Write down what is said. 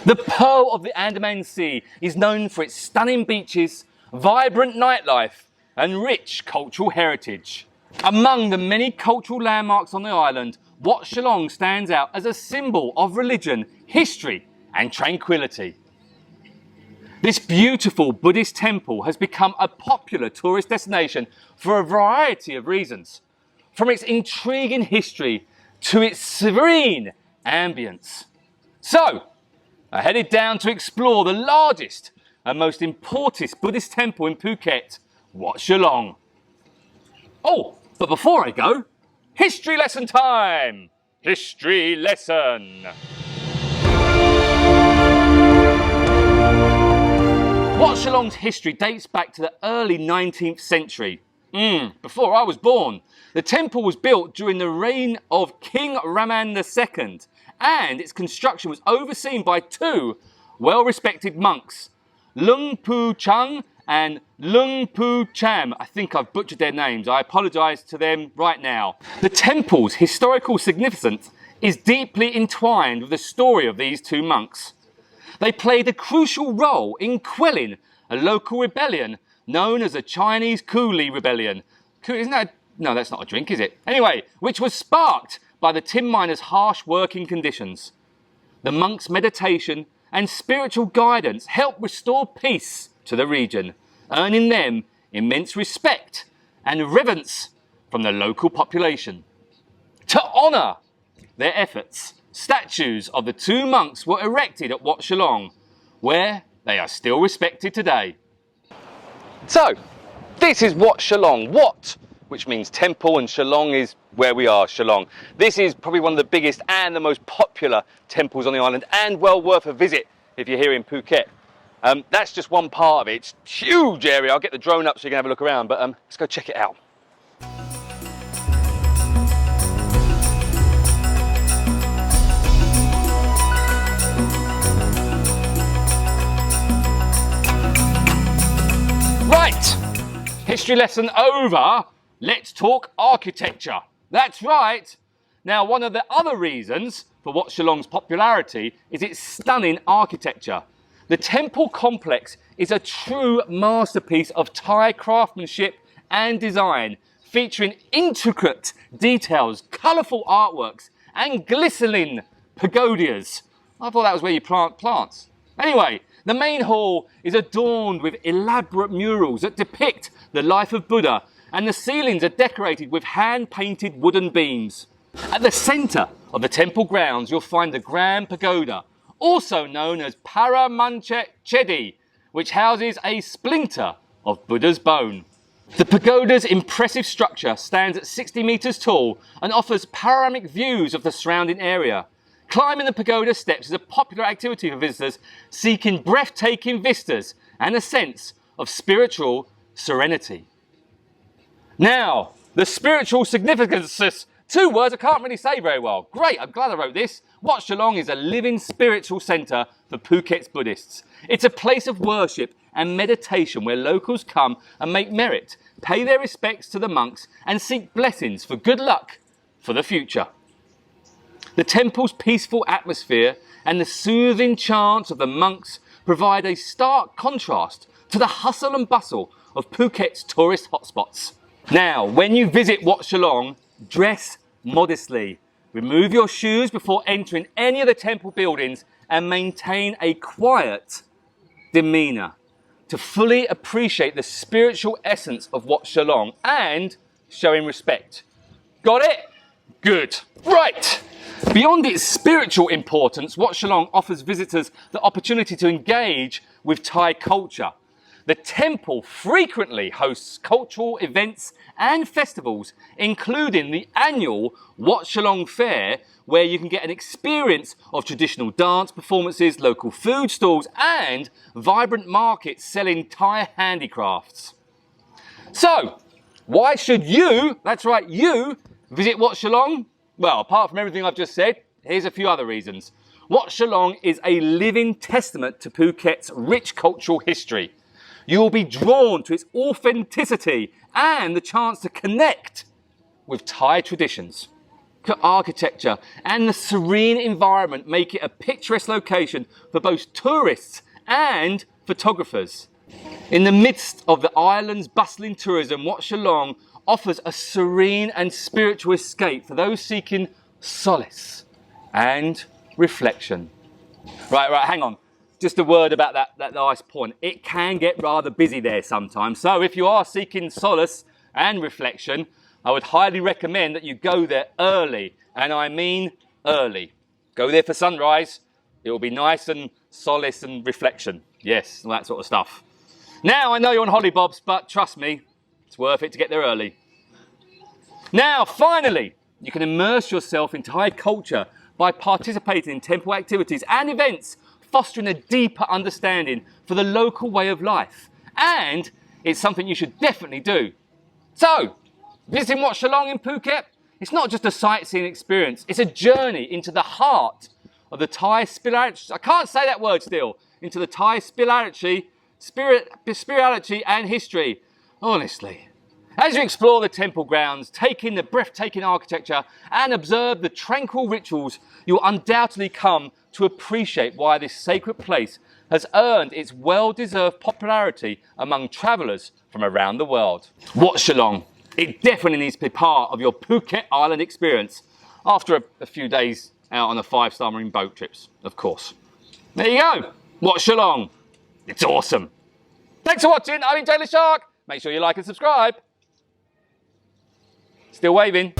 The pearl of the Andaman Sea is known for its stunning beaches, vibrant nightlife and rich cultural heritage. Among the many cultural landmarks on the island, Wat Chalong stands out as a symbol of religion, history and tranquility. This beautiful Buddhist temple has become a popular tourist destination for a variety of reasons, from its intriguing history to its serene ambience. So, I headed down to explore the largest and most important Buddhist temple in Phuket, Wat Chalong. Oh, but before I go, history lesson time! History lesson! Wat Chalong's history dates back to the early 19th century. Before I was born. The temple was built during the reign of King Raman II, and its construction was overseen by two well-respected monks, Lung Pu Chung and Lung Pu Cham. I think I've butchered their names. I apologise to them right now. The temple's historical significance is deeply entwined with the story of these two monks. They played a crucial role in quelling a local rebellion known as the Chinese Coolie Rebellion. Isn't that? No, that's not a drink, is it? Anyway, which was sparked by the tin miners' harsh working conditions. The monks' meditation and spiritual guidance helped restore peace to the region, earning them immense respect and reverence from the local population. To honour their efforts, statues of the two monks were erected at Wat Chalong, where they are still respected today. So, this is Wat Chalong. Wat, which means temple, and Chalong is where we are, Chalong. This is probably one of the biggest and the most popular temples on the island, and well worth a visit if you're here in Phuket. That's just one part of it. It's a huge area. I'll get the drone up so you can have a look around, but let's go check it out. Right, history lesson over. Let's talk architecture. That's right. Now, one of the other reasons for Wat Chalong's popularity is its stunning architecture. The temple complex is a true masterpiece of Thai craftsmanship and design, featuring intricate details, colourful artworks and glistening pagodas. I thought that was where you plant plants. Anyway, the main hall is adorned with elaborate murals that depict the life of Buddha, and the ceilings are decorated with hand-painted wooden beams. At the centre of the temple grounds, you'll find the Grand Pagoda, also known as Paramahansa Chedi, which houses a splinter of Buddha's bone. The pagoda's impressive structure stands at 60 metres tall and offers panoramic views of the surrounding area. Climbing the pagoda steps is a popular activity for visitors seeking breathtaking vistas and a sense of spiritual serenity. Now, the spiritual significance, two words I can't really say very well. Great, I'm glad I wrote this. Wat Chalong is a living spiritual centre for Phuket's Buddhists. It's a place of worship and meditation where locals come and make merit, pay their respects to the monks and seek blessings for good luck for the future. The temple's peaceful atmosphere and the soothing chants of the monks provide a stark contrast to the hustle and bustle of Phuket's tourist hotspots. Now, when you visit Wat Chalong, dress modestly. Remove your shoes before entering any of the temple buildings and maintain a quiet demeanour to fully appreciate the spiritual essence of Wat Chalong and showing respect. Got it? Good. Right. Beyond its spiritual importance, Wat Chalong offers visitors the opportunity to engage with Thai culture. The temple frequently hosts cultural events and festivals, including the annual Wat Chalong Fair, where you can get an experience of traditional dance performances, local food stalls, and vibrant markets selling Thai handicrafts. So, why should you, that's right, you, visit Wat Chalong? Well, apart from everything I've just said, here's a few other reasons. Wat Chalong is a living testament to Phuket's rich cultural history. You will be drawn to its authenticity and the chance to connect with Thai traditions. architecture and the serene environment make it a picturesque location for both tourists and photographers. In the midst of the island's bustling tourism, Wat Chalong offers a serene and spiritual escape for those seeking solace and reflection. Right, hang on. Just a word about that last point. It can get rather busy there sometimes. So if you are seeking solace and reflection, I would highly recommend that you go there early. And I mean early. Go there for sunrise. It will be nice and solace and reflection. Yes, all that sort of stuff. Now, I know you're on hollybobs, but trust me, it's worth it to get there early. Now, finally, you can immerse yourself in Thai culture by participating in temple activities and events, fostering a deeper understanding for the local way of life. And it's something you should definitely do. So, visiting Wat Chalong in Phuket, it's not just a sightseeing experience, it's a journey into the heart of the Thai spirituality. I can't say that word still. Into the Thai spirituality and history. Honestly. As you explore the temple grounds, take in the breathtaking architecture and observe the tranquil rituals, you'll undoubtedly come to appreciate why this sacred place has earned its well-deserved popularity among travellers from around the world. Wat Chalong, it definitely needs to be part of your Phuket Island experience after a few days out on the 5-star marine boat trips, of course. There you go, Wat Chalong. It's awesome. Thanks for watching. I've been Taylor Shark. Make sure you like and subscribe. Still waving.